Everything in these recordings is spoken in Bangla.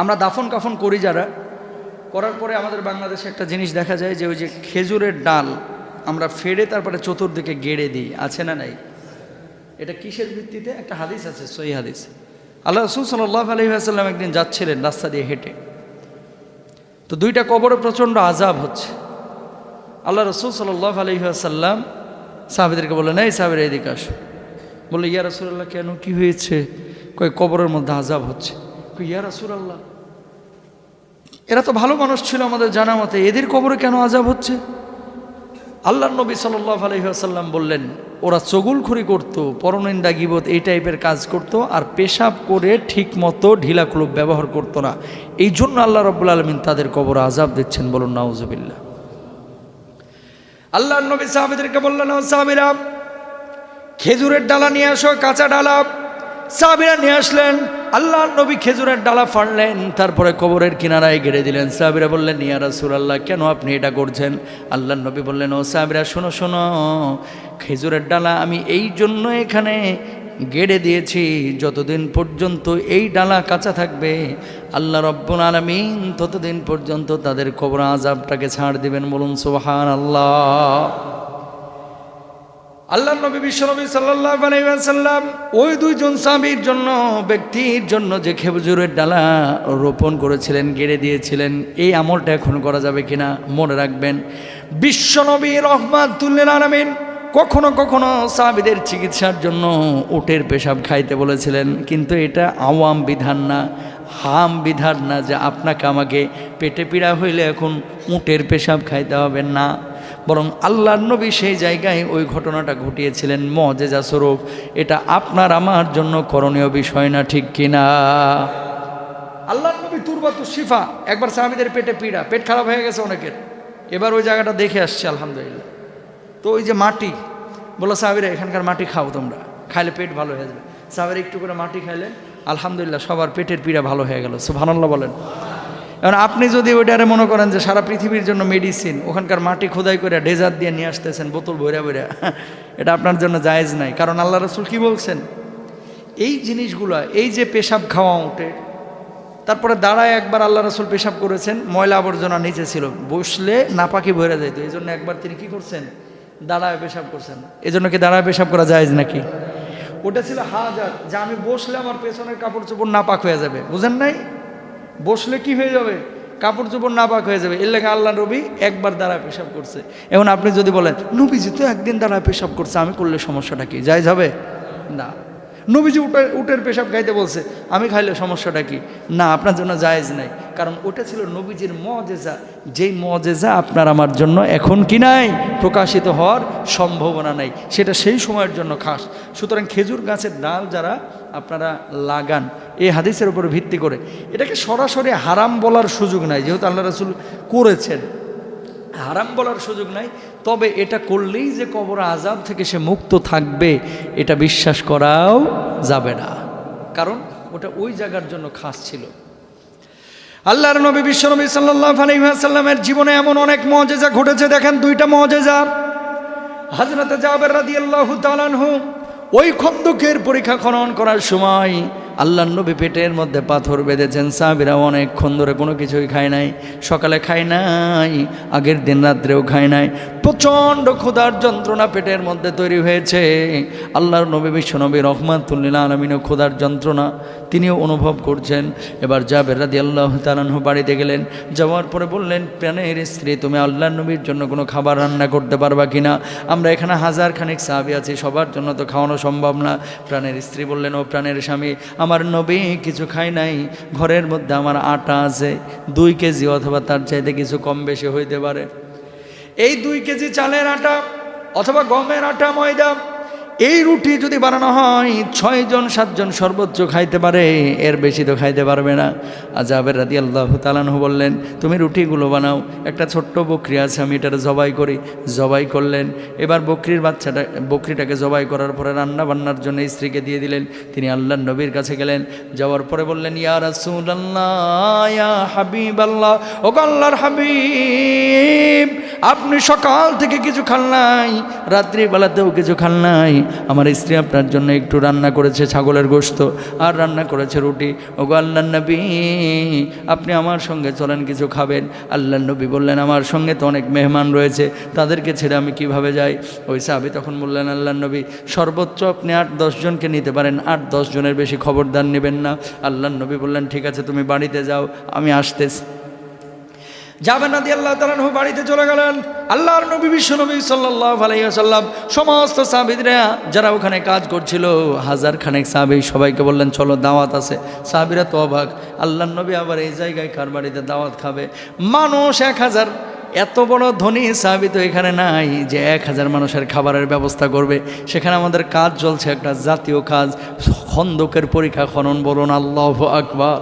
আমরা দাফন কাফন করি যারা, করার পরে আমাদের বাংলাদেশে একটা জিনিস দেখা যায় যে ওই যে খেজুরের ডাল আমরা ফেড়ে তারপরে চতুর্দিকে গেড়ে দিই, আছে না নাই? এটা কিসের ভিত্তিতে? একটা হাদিস আছে, সহিহ হাদিস। আল্লাহ রাসূল সাল্লাল্লাহু আলাইহি ওয়াসাল্লাম একদিন যাচ্ছিলেন রাস্তা দিয়ে হেঁটে, তো দুইটা কবরে প্রচণ্ড আযাব হচ্ছে। আল্লাহ রাসূল সাল্লাল্লাহু আলাইহি ওয়াসাল্লাম সাহাবীদেরকে বললেন, এই সাহাবীরা এদিকে আসো। বললো, ইয়া রাসূলুল্লাহ, কেন, কি হয়েছে? কয়, কবরের মধ্যে আযাব হচ্ছে। কয়, ইয়া রাসূলুল্লাহ, এরা তো ভালো মানুষ ছিল আমাদের জানা মতে, এদের কবরে কেন আযাব হচ্ছে? আল্লাহর নবী সাল্লাল্লাহু আলাইহি ওয়াসাল্লাম বললেন, ওরা চগুলখড়ি করতো, পরনিন্দা গীবত এই টাইপের কাজ করত, আর পেশাব করে ঠিক মতো ঢিলা কুলুপ ব্যবহার করতো না, এই জন্য আল্লাহ রাব্বুল আলামিন তাদের কবরে আযাব দিচ্ছেন। বলুন নাউজুবিল্লাহ। আল্লাহর নবী সাহাবীদেরকে বললেন, ও সাহাবীরা, খেজুরের ডালা নিয়ে আসো, কাঁচা ডালা। সাহাবীরা নিয়ে আসলেন। আল্লাহর নবী খেজুরের ডালা ফাড়লেন, তারপরে কবরের কিনারায় গেড়ে দিলেন। সাহাবীরা বললেন, ইয়া রাসূলুল্লাহ, কেন আপনি এটা করছেন? আল্লাহর নবী বললেন, ও সাহাবীরা, শোনো শোনো, খেজুরের ডালা আমি এই জন্য এখানে গেড়ে দিয়েছি, যতদিন পর্যন্ত এই ডালা কাঁচা থাকবে আল্লাহ রাব্বুল আলামিন ততদিন পর্যন্ত তাদের কবর আযাবটাকে ছাড় দিবেন। বলুন সুবহানাল্লাহ। আল্লাহর নবী বিশ্বনবী সাল্লাল্লাহু আলাইহি ওয়াসাল্লাম ওই দুইজন সাহাবীর জন্য, ব্যক্তির জন্য যে খেজুরের ডালা রোপণ করেছিলেন, গেড়ে দিয়েছিলেন, এই আমলটা এখন করা যাবে কিনা মনে রাখবেন। বিশ্বনবী রাহমাতুল লিল আলামিন কখনো কখনো সাহাবীদের চিকিৎসার জন্য উটের পেশাব খাইতে বলেছিলেন, কিন্তু এটা আওয়াম বিধান না, হাম বিধান না যে আপনাকে আমাকে পেটে পীড়া হইলে এখন উটের পেশাব খাইতে হবে না, বরং আল্লাহর নবী সেই জায়গায় ওই ঘটনাটা ঘটিয়েছিলেন মুআজিজা স্বরূপ। এটা আপনার আমার জন্য করণীয় বিষয় না, ঠিক কিনা? আল্লাহর নবী তুরবাতুশ শিফা, একবার সাহাবীদের পেটে পীড়া, পেট খারাপ হয়ে গেছে অনেকের, এবার ওই জায়গাটা দেখে আসছে আলহামদুলিল্লাহ। তো ওই যে মাটি, বলো সাহাবীরা এখানকার মাটি খাও, তোমরা খাইলে পেট ভালো হয়ে যাবে। সাহাবীরা একটু করে মাটি খাইলেন, আলহামদুলিল্লাহ সবার পেটের পীড়া ভালো হয়ে গেল। সুবহানাল্লাহ বলেন। এখন আপনি যদি ওইটারে মনে করেন যে সারা পৃথিবীর জন্য মেডিসিন, ওখানকার মাটি খোদাই করে ডেজার্ট দিয়ে নিয়ে আসতেছেন বোতল ভরে ভরে, এটা আপনার জন্য জায়েজ নাই। কারণ আল্লাহ রাসূল কি বলছেন, এই জিনিসগুলো, এই যে পেশাব খাওয়া উঠে, তারপরে দাঁড়ায় একবার আল্লাহ রাসূল পেশাব করেছেন, ময়লা আবর্জনা নিচে ছিল, বসলে নাপাকি ভরে যেত, এই জন্য একবার তিনি কি করছেন, দাঁড়ায় পেশাব করছেন। এই জন্য কি দাঁড়ায় পেশাব করা জায়েজ নাকি? ওটা ছিল হাজার, যে আমি বসলে আমার পেছনের কাপড় চোপড় নাপাক হয়ে যাবে, বুঝেন নাই? বসলে কি হয়ে যাবে, কাপড় চোপড় নাপাক হয়ে যাবে, এর লেগে আল্লাহ নবী একবার দাঁড়ায় পেশাব করছে। এখন আপনি যদি বলেন নবীজি তো একদিন দাঁড়ায় পেশাব করছে, আমি করলে সমস্যাটা কি, জায়েজ হবে? না। নবীজি উটের পেশাব খাইতে বলছে, আমি খাইলে সমস্যাটা কি? না, আপনার জন্য জায়েজ নাই, কারণ ওটা ছিল নবীজির মুআজিজা, যেই মুআজিজা আপনার আমার জন্য এখন কি নাই, প্রকাশিত হওয়ার সম্ভাবনা নাই, সেটা সেই সময়ের জন্য খাস। সুতরাং খেজুর গাছের ডাল যারা আপনারা লাগান, এই হাদিসের উপর ভিত্তি করে এটাকে সরাসরি হারাম বলার সুযোগ নাই, যেহেতু আল্লাহ রাসূল করেছেন, হারাম বলার সুযোগ নাই। তবে এটা করলেই যে কবর আযাব থেকে সে মুক্ত থাকবে, এটা বিশ্বাস করাও যাবে না, কারণ ওটা ওই জায়গার জন্য খাস ছিল। আল্লাহর নবী বিশ্বনবী সাল্লাল্লাহু আলাইহি ওয়াসাল্লামের জীবনে এমন অনেক মুআজিজা ঘটেছে। দেখেন দুইটা মুআজিজা। হযরত জাবের রাদিয়াল্লাহু তাআলা আনহু ওই খন্দকের পরীক্ষা খনন করার সময় আল্লাহর নবী পেটের মধ্যে পাথর বেঁধেছেন, সাহাবীরা অনেকক্ষণ ধরে কোনো কিছুই খায় নাই, সকালে খায় নাই, আগের দিন রাত্রেও খায় নাই, প্রচণ্ড ক্ষুধার যন্ত্রণা পেটের মধ্যে তৈরি হয়েছে। আল্লাহর নবী বিশ্বনবী রাহমাতুল লিল আলামিনও ক্ষুধার যন্ত্রণা তিনিও অনুভব করছেন। এবার জাবের রাদিয়াল্লাহু তাআলা আনহু বাড়িতে গেলেন, যাওয়ার পরে বললেন, প্রাণের স্ত্রী, তুমি আল্লাহর নবীর জন্য কোনো খাবার রান্না করতে পারবা কিনা? আমরা এখানে হাজার খানিক সাহাবী আছি, সবার জন্য তো খাওয়ানো সম্ভব না। প্রাণের স্ত্রী বললেন, ও প্রাণের স্বামী, আমার নবী কিছু খায় নাই, ঘরের মধ্যে আমার আটা আছে 2 কেজি অথবা তার চাইতে কিছু কম বেশি হইতে পারে। এই 2 কেজি চালের আটা অথবা গমের আটা, ময়দা, এই রুটি যদি বানানো হয় 6 জন 7 জন সর্বোচ্চ খাইতে পারে, এর বেশি তো খাইতে পারবে না। জাবের রাদিয়াল্লাহু তাআলা আনহু বললেন, তুমি রুটিগুলো বানাও, একটা ছোট্ট বকরি আছে, আমি এটার জবাই করি। জবাই করলেন। এবার বকরিটাকে জবাই করার পরে রান্না বান্নার জন্য স্ত্রীকে দিয়ে দিলেন। তিনি আল্লাহর নবীর কাছে গেলেন, যাওয়ার পরে বললেন, ইয়া রাসূলুল্লাহ, ইয়া হাবিবাল্লাহ, ও আল্লাহর হাবিব, আপনি সকাল থেকে কিছু খান নাই, রাত্রিবেলাতেও কিছু খান নাই, আমার স্ত্রী আপনার জন্য একটু রান্না করেছে ছাগলের গোশত আর রান্না করেছে রুটি। ওগো আল্লাহর নবী, আপনি আমার সঙ্গে চলেন, কিছু খাবেন। আল্লাহর নবী বললেন, আমার সঙ্গে তো অনেক মেহমান রয়েছে, তাদেরকে ছেড়ে আমি কিভাবে যাই? ওই সাহাবী তখন বললেন, আল্লাহর নবী, সর্বোচ্চ আপনি 8-10 জনকে নিতে পারেন, 8-10 জনের বেশি খবরদার নেবেন না। আল্লাহর নবী বললেন, ঠিক আছে, তুমি বাড়িতে যাও, আমি আসতেছি। যাবেন রাদিয়াল্লাহু তাআলা আনহু বাড়িতে চলে গেলেন। আল্লাহর নবী বিশ্বনবী সাল্লাল্লাহু আলাইহি ওয়াসাল্লাম সমস্ত সাহাবীরা যারা ওখানে কাজ করছিল, 1000 খানেক সাহাবী, সবাইকে বললেন, চলো দাওয়াত আছে। সাহাবীরা তো অবাক, আল্লাহর নবী আবার এই জায়গায় কার বাড়িতে দাওয়াত খাবে? মানুষ 1000, এত বড় ধনী সাহাবী তো এখানে নাই যে 1000 মানুষের খাবারের ব্যবস্থা করবে। সেখানে আমাদের কাজ চলছে, একটা জাতীয় কাজ, খন্দকের পরীক্ষা খনন। বলুন আল্লাহু আকবার।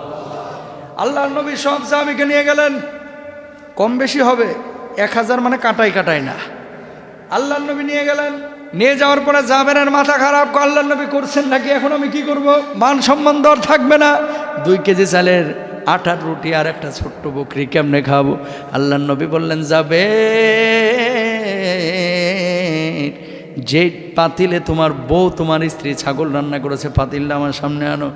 আল্লাহর নবী সব সাহাবীকে নিয়ে গেলেন। কম বেশি হবে, 1000 মানে কাটাই কাটাই না। আল্লাহর নবী নিয়ে গেলেন। নিয়ে যাওয়ার পরে জাবেরের মাথা খারাপ, আল্লাহর নবী করছেন নাকি, এখন আমি কি করব? মান সম্মান দর থাকবে না। 2 কেজি চালের আটার রুটি আর একটা ছোট্ট বকরি কেমনে খাবো? আল্লাহর নবী বললেন, যাবে যে পাতিলে তোমার বউ তোমার স্ত্রী ছাগল রান্না করেছে, পাতিলটা আমার সামনে আনো।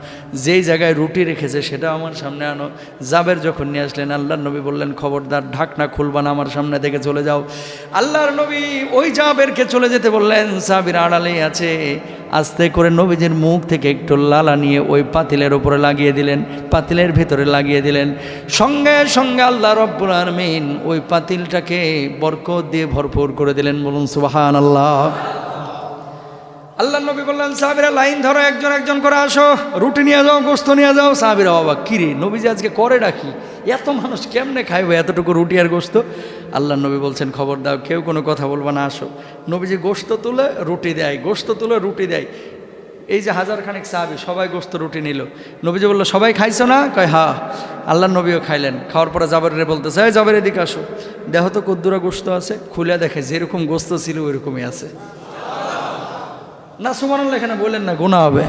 যেই জায়গায় রুটি রেখেছে সেটা আমার সামনে আনো। জাবের যখন নিয়ে আসলেন, আল্লাহর নবী বললেন, খবরদার ঢাকনা খুলবা না, আমার সামনে থেকে চলে যাও। আল্লাহর নবী ওই জাবেরকে চলে যেতে বললেন, সাহাবীরা আড়ালেই আছে। আস্তে করে নবীজির মুখ থেকে একটু লালা নিয়ে ওই পাতিলের উপরে লাগিয়ে দিলেন, পাতিলের ভেতরে লাগিয়ে দিলেন। সঙ্গে সঙ্গে আল্লাহ রব্বুল আলামিন ওই পাতিলটাকে বরকত দিয়ে ভরপুর করে দিলেন। বলুন সুবহানাল্লাহ। আল্লাহর নবী বললেন, সাহাবীরা লাইন ধরো, একজন একজন করে আসো, রুটি নিয়ে যাও, গোশত নিয়ে যাও। সাহাবীরা অবাক, কিরে নবীজি আজকে করে ডাকি, এত মানুষ কেমনে খাইবে এতটুকু রুটি আর গোশত? আল্লাহর নবী বলছেন, খবর দাও, কেউ কোনো কথা বলবা না, আসো। নবীজি গোশত তুলে রুটি দেয়, গোশত তুলে রুটি দেয়। এই যে 1000 খানেক সাহাবী সবাই গোশত রুটি নিল। নবীজি বলল, সবাই খাইছো না? কয় হ্যাঁ। আল্লাহর নবীও খাইলেন। খাওয়ার পরে জাবেরে বলতেছে, এই জাবের এদিকে আসো, দেখো তো কদ্দুরা গোশত আছে। খুলে দেখে যেরকম গোশত ছিল ওইরকমই আছে। না সুবহানাল্লাহ এখানে বললেন না, গুনাহ হবে।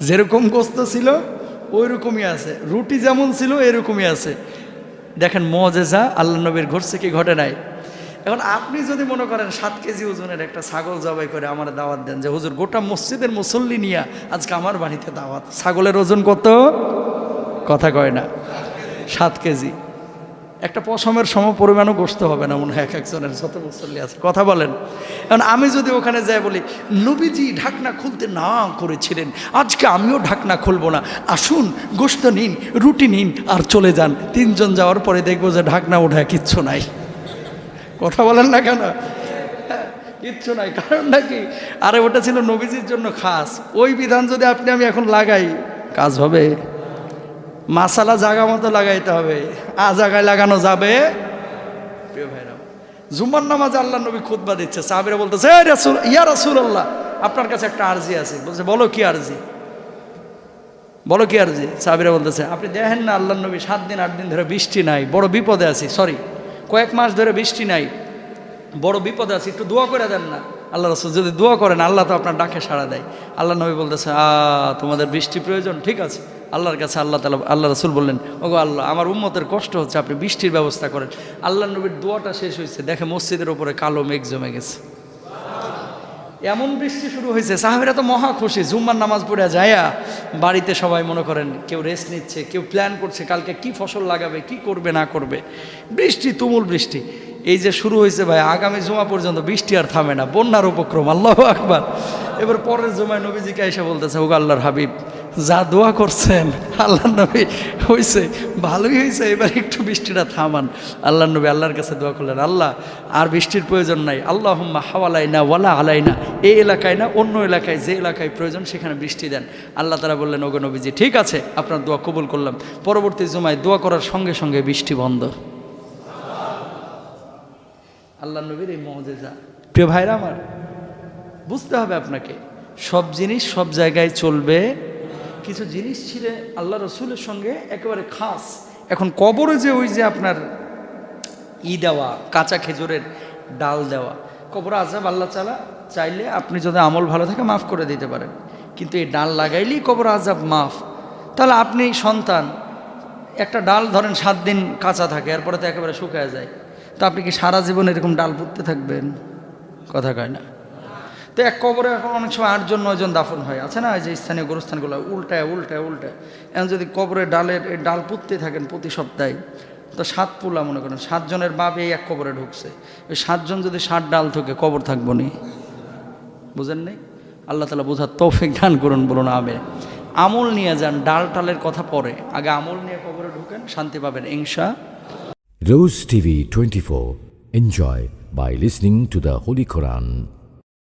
যেরকম গোশত ছিল ওই রকমই আছে, রুটি যেমন ছিল এরকমই আছে। দেখেন মুআজিজা আল্লাহর নবীর ঘটছে কি ঘটে নাই? এখন আপনি যদি মনে করেন 7 কেজি ওজনের একটা ছাগল জবাই করে আমার দাওয়াত দেন, যে হুজুর গোটা মসজিদের মুসল্লি নিয়ে আজকে আমার বাড়িতে দাওয়াত, ছাগলের ওজন কত? কথা কয় না, 7 কেজি। একটা পশমের সম পরিমাণও গোশত হবে না মনে হয় এক একজনের, যত মুসল্লি আছে। কথা বলেন। এখন আমি যদি ওখানে যাই বলি, নবীজি ঢাকনা খুলতে না করেছিলেন, আজকে আমিও ঢাকনা খুলবো না, আসুন গোশত নিন, রুটি নিন আর চলে যান। 3 জন যাওয়ার পরে দেখবো যে ঢাকনা ওঠায় কিচ্ছু নাই। কথা বলেন না কেন? কিচ্ছু নাই। কারণটা কি? আরে ওটা ছিল নবীজির জন্য খাস। ওই বিধান যদি আপনি আমি এখন লাগাই, কাজ হবে? মাসালা জায়গা মতো লাগাইতে হবে, জায়গায় লাগানো যাবে? প্রিয় ভাইরা, জুম্মার নামাজে আল্লাহ নবী খুতবা দিচ্ছে, সাহাবীরা বলতেছে, ইয়া রাসূলুল্লাহ, আপনার কাছে একটা আরজি আছে। বলছে, বলো কি আরজি, বলো কি আরজি? সাহাবীরা বলতেছে, আপনি দেখেন না আল্লাহ নবী 7 দিন 8 দিন ধরে বৃষ্টি নাই, বড় বিপদে আছি। কয়েক মাস ধরে বৃষ্টি নাই, বড় বিপদে আছি, একটু দোয়া করে দেন না। আল্লাহ রাসূল যদি দোয়া করেন, আল্লাহ তো আপনার ডাকে সাড়া দেয়। আল্লাহ নবী বলতেছে, তোমাদের বৃষ্টি প্রয়োজন, ঠিক আছে। আল্লাহর কাছে আল্লাহ রাসূল বললেন, ওগো আল্লাহ, আমার উম্মতের কষ্ট হচ্ছে, আপনি বৃষ্টির ব্যবস্থা করেন। আল্লাহ নবীর দোয়াটা শেষ হয়েছে, দেখে মসজিদের উপরে কালো মেঘ জমে গেছে। এমন বৃষ্টি শুরু হয়েছে, সাহাবীরা তো মহা খুশি। জুম্মার নামাজ পড়ে যায়া বাড়িতে সবাই মনে করেন কেউ রেস্ট নিচ্ছে, কেউ প্ল্যান করছে কালকে কি ফসল লাগাবে, কি করবে না করবে। বৃষ্টি, তুমুল বৃষ্টি। এই যে শুরু হয়েছে ভাই, আগামী জুমা পর্যন্ত বৃষ্টি আর থামে না, বন্যার উপক্রম। আল্লাহু আকবার। এবার পরের জুমায় নবীজিকে এসে বলতেছে, ওগো আল্লাহর হাবিব, যা দোয়া করছেন আল্লাহ নবী, হয়েছে, ভালোই হয়েছে, এবার একটু বৃষ্টিটা থামান। আল্লাহ নবী আল্লাহর কাছে দোয়া করলেন, আল্লাহ আর বৃষ্টির প্রয়োজন নাই, আল্লাহুম্মা হাওয়ালাইনা ওয়ালা আলাইনা, এই এলাকায় না অন্য এলাকায়, যে এলাকায় প্রয়োজন সেখানে বৃষ্টি দেন। আল্লাহ তাআলা বললেন, ওগো নবীজি, ঠিক আছে, আপনার দোয়া কবুল করলাম। পরবর্তী জুমায় দোয়া করার সঙ্গে সঙ্গে বৃষ্টি বন্ধ। আল্লাহ নবীর এই মুআজিজা। প্রিয় ভাইরা আমার, বুঝতে হবে আপনাকে, সব জিনিস সব জায়গায় চলবে। কিছু জিনিস ছিল আল্লাহ রসুলের সঙ্গে একেবারে খাস। এখন কবরে যে ওই যে আপনার দেওয়া, কাঁচা খেজুরের ডাল দেওয়া, কবর আযাব আল্লাহ তাআলা চাইলে আপনি যদি আমল ভালো থাকে মাফ করে দিতে পারেন, কিন্তু এই ডাল লাগাইলেই কবর আযাব মাফ। তাহলে আপনি সন্তান, একটা ডাল ধরেন 7 দিন কাঁচা থাকে, এরপরে তো একেবারে শুকায় যায়, তো আপনি কি সারা জীবন এরকম ডাল পুঁততে থাকবেন? কথা কয় না। তো এক কবরে এখন অনেক সময় 8 জন 9 জন দাফন হয়, আছে না, এই যে স্থানীয় গোরস্থানগুলো উল্টায় উল্টায় উল্টায়। এখন যদি কবরের ডাল পুঁততে থাকেন প্রতি সপ্তাহে, তো 7 পুলা মনে করেন 7 জনের বাপ এই এক কবরে ঢুকছে, ওই 7 জন যদি 7 ডাল থেকে কবর থাকবো নি, বুঝেন নাই? আল্লাহ তাআলা বোঝার তৌফিক দান করুন, বলুন আমিন। আমল নিয়ে যান, ডাল টালের কথা পরে, আগে আমল নিয়ে কবরে ঢুকেন, শান্তি পাবেন ইনশা। Rose TV 24. Enjoy by listening to the Holy Quran.